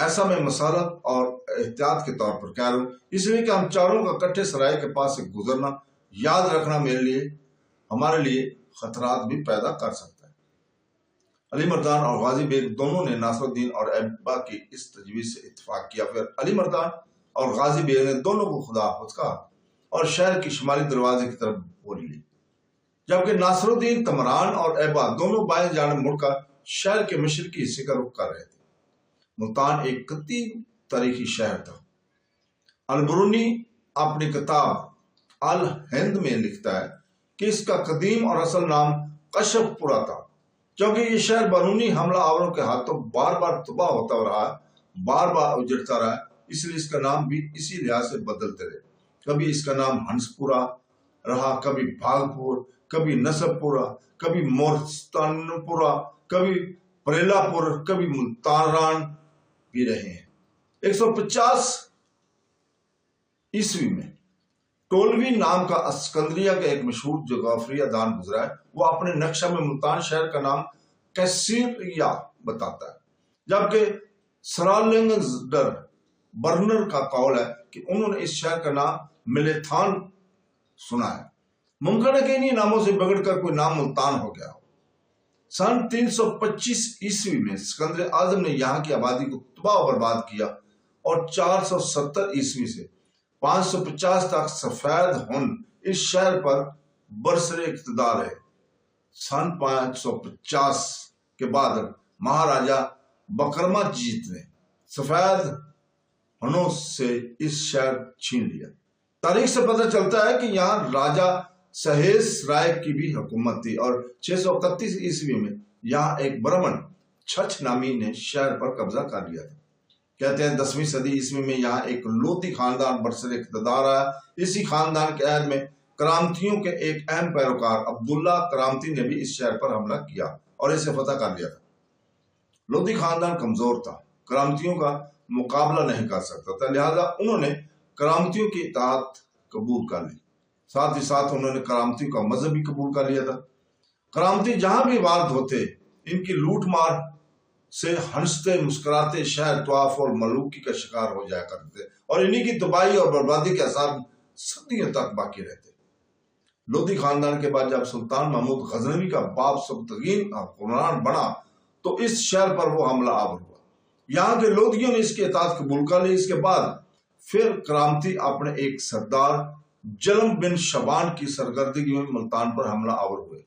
ایسا میں مسالت اور احتیاط کے طور پر کہہ رہا ہوں، اس لیے کہ ہم چاروں کا کٹھے سرائے کے پاس سے گزرنا یاد رکھنا ہمارے لیے خطرات بھی پیدا کر سکتا ہے۔ علی مردان اور غازی بیگ دونوں نے ناصر الدین اور ایبا کی اس تجویز سے اتفاق کیا۔ پھر علی مردان اور غازی بیگ نے دونوں کو خدا حافظ کہا اور شہر کی شمالی دروازے کی طرف بولی لی، جبکہ ناصر الدین تمران اور ایبا دونوں بائیں جانب مڑ کر شہر کے مشرقی حصے کا رخ کر رہے تھے۔ ملتان ایک قدیم تاریخی شہر تھا۔ البرونی اپنی کتاب الہند میں لکھتا ہے کہ اس کا قدیم اور اصل نام کشف پورا تھا، کیونکہ یہ شہر برونی حملہ آوروں کے ہاتھوں بار بار تباہ ہوتا رہا، بار بار اجڑتا رہا، اس لیے اس کا نام بھی اسی لحاظ سے بدلتے رہے۔ کبھی اس کا نام ہنس پورا رہا، کبھی بھاگپور، کبھی نصب پورا، کبھی مورستان پورا، کبھی پریلا پور، کبھی ملتان بھی رہے ہیں۔ 150 عیسوی میں ٹولوی نام کا اسکندریہ کا ایک مشہور جغرافیہ دان گزرا ہے۔ وہ اپنے نقشہ میں ملتان شہر کا نام کیسریا بتاتا ہے، جبکہ سرالنگزڈر برنر کا قول ہے کہ انہوں نے اس شہر کا نام ملیتھان سنا ہے۔ ممکن ہے کہ انہی ناموں سے بگڑ کر کوئی نام ملتان ہو گیا ہو۔ سن 325 عیسوی میں اسکندر اعظم نے یہاں کی آبادی کو تباہ و برباد کیا اور 470 عیسوی سے 550 تک سفید ہن اس شہر پر برسر اقتدار ہے۔ سن 550 کے بعد مہاراجہ بکرما جیت نے سفید ہنوں سے اس شہر چھین لیا۔ تاریخ سے پتہ چلتا ہے کہ یہاں راجہ سہیس رائے کی بھی حکومت تھی اور 631 عیسوی میں یہاں ایک برہمن چھچھ نامی نے شہر پر قبضہ کر لیا تھا۔ کہتے ہیں 10ویں صدی عیسوی میں یہاں ایک لوتی خاندان برسر اقتدار آیا۔ اسی خاندان کے عہد میں کرامتیوں کے ایک اہم پیروکار عبداللہ کرامتی نے بھی اس شہر پر حملہ کیا اور اسے فتح کر لیا تھا۔ لودھی خاندان کمزور تھا، کرامتیوں کا مقابلہ نہیں کر سکتا تھا، لہذا انہوں نے کرامتیوں کی اطاعت قبول کر لی۔ ساتھ ہی ساتھ انہوں نے کرامتیوں کا مذہب بھی قبول کر لیا تھا۔ کرامتی جہاں بھی وارد ہوتے، ان کی لوٹ مار سے ہنستے مسکراتے شہر طواف اور ملوکی کا شکار ہو جایا کرتے تھے اور انہی کی تباہی اور بربادی کے آثار صدیوں تک باقی رہتے۔ لودھی خاندان کے بعد جب سلطان محمود غزنوی کا باپ سبکتگین حکمران بنا تو اس شہر پر وہ حملہ آور ہوا۔ یہاں کے لودھیوں نے اس کی اطاعت قبول کر لی۔ اس کے بعد پھر کرامتی اپنے ایک سردار جلم بن شبان کی سرگردگی میں ملتان پر حملہ آور ہوئے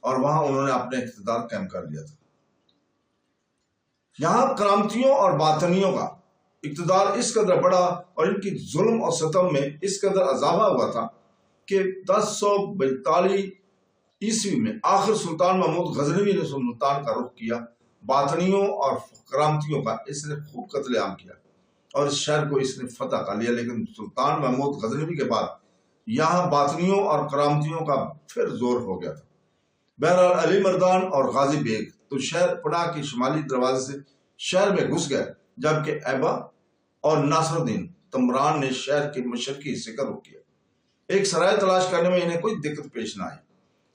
اور وہاں انہوں نے اپنے اقتدار قائم کر لیا تھا۔ یہاں کرامتیوں اور باطنیوں کا اقتدار اس قدر بڑا اور ان کی ظلم اور ستم میں اس قدر اضافہ ہوا تھا کہ 1042 عیسوی میں آخر سلطان محمود غزنوی نے ملتان کا رخ کیا۔ باطنیوں اور کرامتیوں کا اس نے خوب قتل عام کیا اور اس شہر کو اس نے فتح کر لیا، لیکن سلطان محمود غزنوی کے بعد یہاں باطنیوں اور کرامتیوں کا پھر زور ہو گیا تھا۔ بہرحال علی مردان اور غازی بیگ تو شہر پناہ کے شمالی دروازے سے شہر میں گھس گئے، جبکہ ایبا اور ناصر الدین تمران نے شہر کے مشرقی حصے کا رخ کیا۔ ایک سرائے تلاش کرنے میں انہیں کوئی دقت پیش نہ آئی۔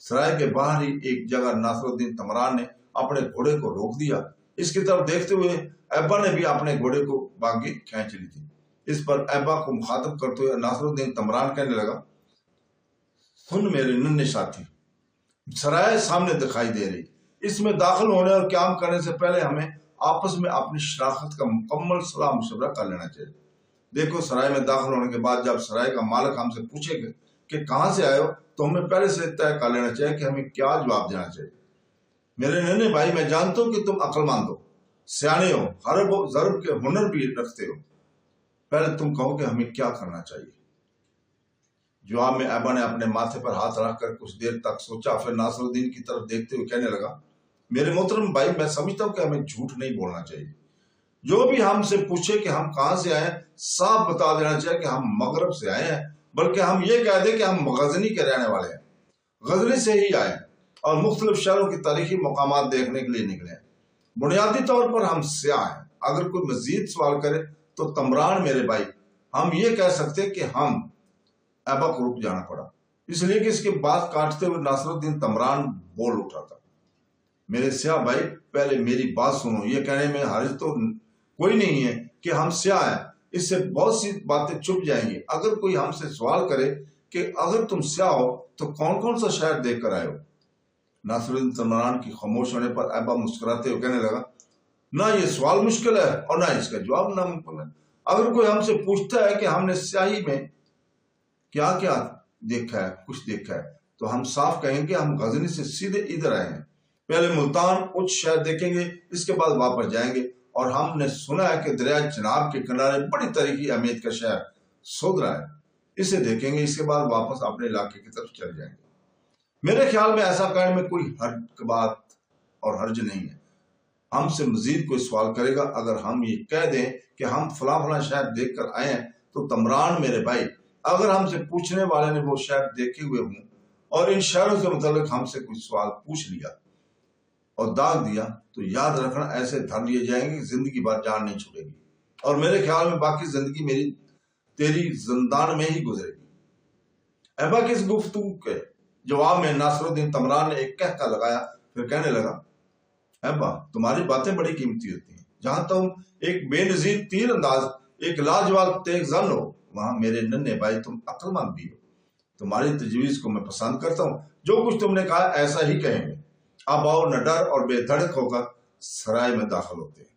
سرائے کے باہر ہی ایک جگہ ناصر الدین تمران نے اپنے گھوڑے کو روک دیا۔ اس کی طرف دیکھتے ہوئے ایبا نے بھی اپنے گھوڑے کو باگی کھینچ لی تھی۔ اس پر ایبا کو مخاطب کرتے ہوئے ناصر الدین تمران کہنے لگا، سن میرے ننھے ساتھی، سرائے سامنے دکھائی دے رہی، اس میں داخل ہونے اور قیام کرنے سے پہلے ہمیں آپس میں اپنی شناخت کا مکمل صلاح مشورہ کر لینا چاہیے۔ دیکھو، سرائے میں داخل ہونے کے بعد جب سرائے کا مالک ہم سے پوچھے گا کہ کہاں سے آئے ہو تو ہمیں پہلے سے طے کر لینا چاہیے کہ ہمیں کیا جواب دینا چاہیے۔ میرے ننھے بھائی، میں جانتا ہوں کہ تم عقل مند ہو، سیانے ہو، حرب و ضرب کے ہنر بھی رکھتے ہو۔ پہلے تم کہو کہ ہمیں کیا کرنا چاہیے۔ جواب میں ایبا نے اپنے ماتھے پر ہاتھ رکھ کر کچھ دیر تک سوچا، پھر ناصر الدین کی طرف دیکھتے ہوئے کہنے لگا، میرے محترم بھائی، میں سمجھتا ہوں کہ ہمیں جھوٹ نہیں بولنا چاہیے۔ جو بھی ہم سے پوچھے کہ ہم کہاں سے آئے، صاف بتا دینا چاہیے کہ ہم مغرب سے آئے ہیں، بلکہ ہم یہ کہہ دیں کہ ہم غزنی کے رہنے والے ہیں، غزنی سے ہی آئے اور مختلف شہروں کی تاریخی مقامات دیکھنے کے لیے نکلے ہیں۔ بنیادی طور پر ہم سیاح ہیں۔ اگر کوئی مزید سوال کرے تو تمران میرے بھائی، ہم یہ کہہ سکتے کہ ہم ایبا کو رک جانا پڑا، اس لیے کہ اس کے بات کاٹتے ہوئے ناصر الدین تمران بول اٹھا تھا، میرے سیاہ بھائی، پہلے میری بات سنو، یہ کہنے میں حرج تو کوئی نہیں ہے کہ ہم سیاہ ہیں، اس سے بہت سی باتیں چھپ جائیں گی۔ اگر کوئی ہم سے سوال کرے کہ اگر تم سیاہ ہو تو کون کون سا شہر دیکھ کر آئے ہو؟ ناصر الدین تمران کی خاموش ہونے پر ایبا مسکراتے ہوئے کہنے لگا، نہ یہ سوال مشکل ہے اور نہ اس کا جواب ناممکن ہے۔ اگر کوئی ہم سے پوچھتا ہے کہ ہم نے سیاہی میں کیا کیا دیکھا ہے، کچھ دیکھا ہے، تو ہم صاف کہیں گے ہم غزنی سے سیدھے ادھر آئے ہیں، پہلے ملتان اچ شہر دیکھیں گے، اس کے بعد واپس جائیں گے، اور ہم نے سنا ہے کہ دریا چناب کے کنارے بڑی تاریخی اہمیت کا شہر سودرا ہے، اسے دیکھیں گے، اس کے بعد واپس اپنے علاقے کی طرف چل جائیں گے۔ میرے خیال میں ایسا کرنے میں کوئی حرج بات اور حرج نہیں ہے۔ ہم سے مزید کوئی سوال کرے گا، اگر ہم یہ کہہ دیں کہ ہم فلاں فلاں شہر دیکھ کر آئے ہیں، تو تمران میرے بھائی، اگر ہم سے پوچھنے والے نے وہ شہر دیکھے ہوئے ہوں اور ان شہروں سے متعلق ہم سے کوئی سوال پوچھ لیا اور داغ دیا، تو یاد رکھنا ایسے دھر لیے جائیں گے کہ زندگی بھر جان نہیں چھوڑے گی، اور میرے خیال میں باقی زندگی میری تیری زندان میں ہی گزرے گی۔ ایبا کی اس گفتگو کے جواب میں ناصر الدین تمران نے ایک کہکا لگایا، پھر کہنے لگا، ایبا تمہاری باتیں بڑی قیمتی ہوتی ہیں، جہاں تم ایک بے نظیر تیر انداز، ایک لاجواب تیز زن ہو، وہاں میرے ننھے بھائی تم عقل مند بھی ہو۔ تمہاری تجویز کو میں پسند کرتا ہوں، جو کچھ تم نے کہا ایسا ہی کہیں گے۔ اب آؤ نہ ڈر اور بے دھڑک ہو کر سرائے میں داخل ہوتے ہیں۔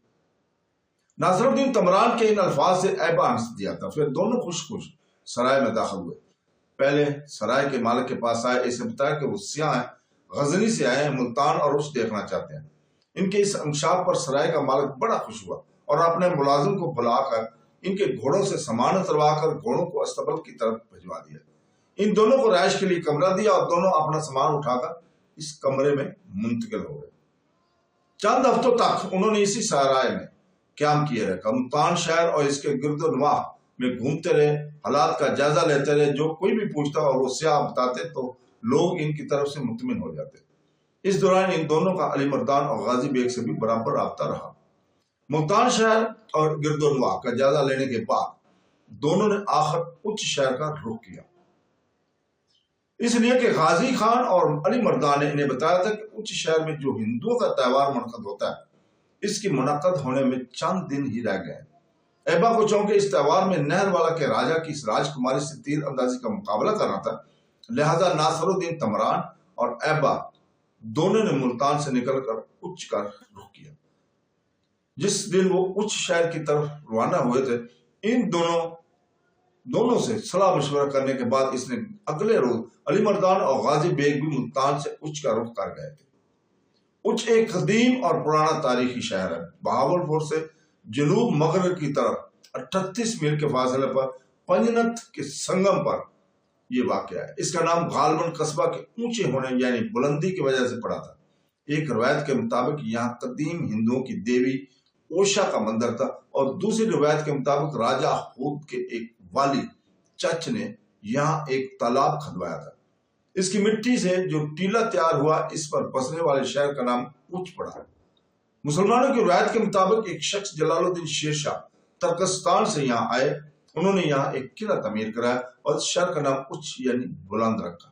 ناصر الدین تمران کے ان الفاظ سے ایبا ہنس دیا تھا، پھر دونوں خوش خوش سرائے میں داخل ہوئے۔ پہلے سرائے کے مالک کے پاس آئے، اسے بتایا کہ وہ سیاہ ہیں، غزنی سے آئے ہیں، ملتان اور اچ دیکھنا چاہتے ہیں۔ ان کے اس انکشاف پر سرائے کا مالک بڑا خوش ہوا اور اپنے ملازم کو بلا کر ان کے گھوڑوں سے سامان اتروا کر گھوڑوں کو استقبل کی طرف بھجوا دیا۔ ان دونوں کو رہائش کے لیے کمرہ دیا اور دونوں اپنا سامان اٹھا کر اس کمرے میں منتقل ہو گئے۔ چند ہفتوں تک انہوں نے اسی سرائے میں قیام کیے رہے، ملتان شہر اور اس کے گرد و نواح میں گھومتے رہے، حالات کا جائزہ لیتے رہے، جو کوئی بھی پوچھتا اور وہ سیاہ بتاتے تو لوگ ان کی طرف سے مطمئن ہو جاتے۔ اس دوران ان دونوں کا علی مردان اور غازی بیگ سے بھی برابر رابطہ رہا۔ ملتان شہر اور گرد و نواح کا جائزہ لینے کے بعد دونوں نے آخر اچ شہر کا رخ کیا، اس لیے کہ غازی خان اور علی مردان نے انہیں بتایا تھا کہ اچ شہر میں جو ہندوؤں کا تہوار منعقد ہوتا ہے، اس کی منعقد ہونے میں چند دن ہی رہ گئے ہیں۔ ایبا کو چونکہ اس تہوار میں نہر والا کے راجہ کی اس راجکماری سے تیر اندازی کا مقابلہ کرنا تھا، لہذا ناصر الدین تمران اور ایبا دونوں نے ملتان سے نکل کر اچ کا رخ کیا۔ جس دن وہ اچ شہر کی طرف روانہ ہوئے تھے، ان دونوں سے صلاح مشورہ کرنے کے بعد اس نے اگلے روز علی مردان اور غازی بیگ بھی ملتان سے اچ کا رخ کر گئے تھے۔ اچ ایک قدیم اور پرانا تاریخی شہر ہے۔ بہاولپور سے جنوب مغرب کی طرف 38 میل کے فاصلے پر پنجنت کے سنگم پر یہ واقع ہے۔ اس کا نام غالباً قصبہ کے اونچے ہونے یعنی بلندی کی وجہ سے پڑا تھا۔ ایک روایت کے مطابق یہاں قدیم ہندوؤں کی دیوی اوشا کا مندر تھا، اور دوسری روایت کے مطابق راجہ ہود کے ایک والی چچ نے یہاں ایک تالاب کھدوایا تھا۔ اس کی مٹی سے جو ٹیلا تیار ہوا، اس پر بسنے والے شہر کا نام اچ پڑا۔ مسلمانوں کی روایت کے مطابق ایک شخص جلال الدین شیر شاہ ترکستان سے یہاں آئے، انہوں نے یہاں ایک قلعہ تعمیر کرایا اور اس شہر کا نام اچ یعنی بلند رکھا۔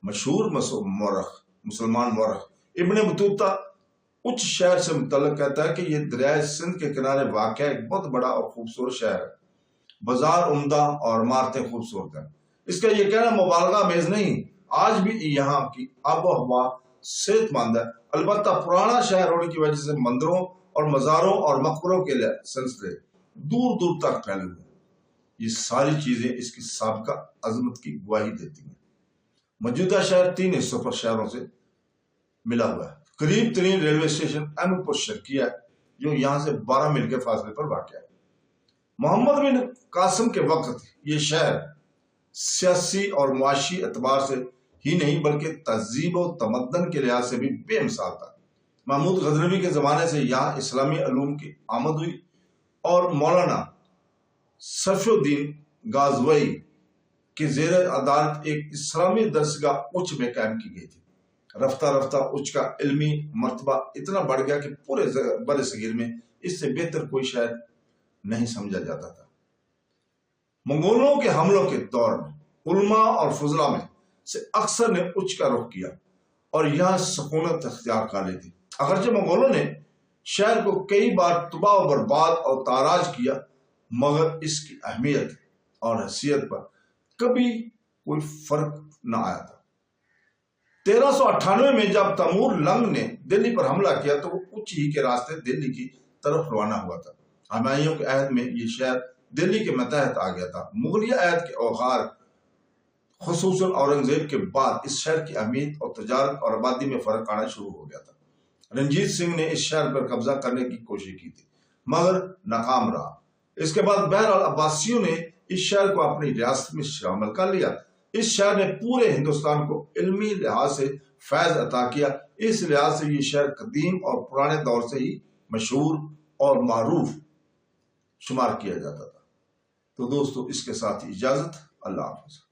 مشہور مورخ مسلمان مورخ ابن بطوطہ اچ شہر سے متعلق کہتا ہے کہ یہ دریائے سندھ کے کنارے واقع ایک بہت بڑا اور خوبصورت شہر ہے، بازار عمدہ اور عمارتیں خوبصورت ہیں۔ اس کا یہ کہنا مبالغہ میز نہیں، آج بھی یہاں کی آب و ہوا صحت مند ہے، البتہ پرانا شہر ہونے کی وجہ سے مندروں اور مزاروں اور مقبروں کے سلسلے دور دور تک پھیلے ہوئے ہیں۔ یہ ساری چیزیں اس کی سابقہ عظمت کی گواہی دیتی ہیں۔ موجودہ شہر 3 حصوں پر شہروں سے ملا ہوا ہے۔ قریب ترین ریلوے اسٹیشن احمد پور شرقیہ ہے، جو یہاں سے 12 میل کے فاصلے پر واقع ہے۔ محمد بن قاسم کے وقت یہ شہر سیاسی اور معاشی اعتبار سے ہی نہیں بلکہ تہذیب و تمدن کے لحاظ سے بھی بے مثال تھا۔ محمود غزنوی کے زمانے سے یہاں اسلامی علوم کی آمد ہوئی اور مولانا صفی الدین غازوی کے زیر عدالت ایک اسلامی درسگاہ اچ میں قائم کی گئی تھی۔ رفتہ رفتہ اچ کا علمی مرتبہ اتنا بڑھ گیا کہ پورے بر صغیر میں اس سے بہتر کوئی شہر نہیں سمجھا جاتا تھا۔ منگولوں کے حملوں کے دور میں علماء اور فضلاء میں سے اکثر نے اچ کا رخ کیا اور یہاں سکونت اختیار کر لی تھی۔ اگرچہ منگولوں نے شہر کو کئی بار تباہ و برباد اور تاراج کیا، مگر اس کی اہمیت اور حیثیت پر کبھی کوئی فرق نہ آیا تھا۔ 1398 میں جب تیمور لنگ نے دلی پر حملہ کیا تو وہ کچھ ہی کے راستے دلی کی طرف روانہ ہوا تھا۔ ہمایوں کے عہد میں یہ شہر دلی کے ماتحت آ گیا تھا۔ مغلیہ عہد کے اوغار خصوصاً اورنگزیب کے بعد اس شہر کی اہمیت اور تجارت اور آبادی میں فرق آنا شروع ہو گیا تھا۔ رنجیت سنگھ نے اس شہر پر قبضہ کرنے کی کوشش کی تھی مگر ناکام رہا۔ اس کے بعد بہرحال عباسیوں نے اس شہر کو اپنی ریاست میں شامل کر لیا۔ اس شہر نے پورے ہندوستان کو علمی لحاظ سے فیض عطا کیا۔ اس لحاظ سے یہ شہر قدیم اور پرانے دور سے ہی مشہور اور معروف شمار کیا جاتا تھا۔ تو دوستو اس کے ساتھ اجازت، اللہ حافظ۔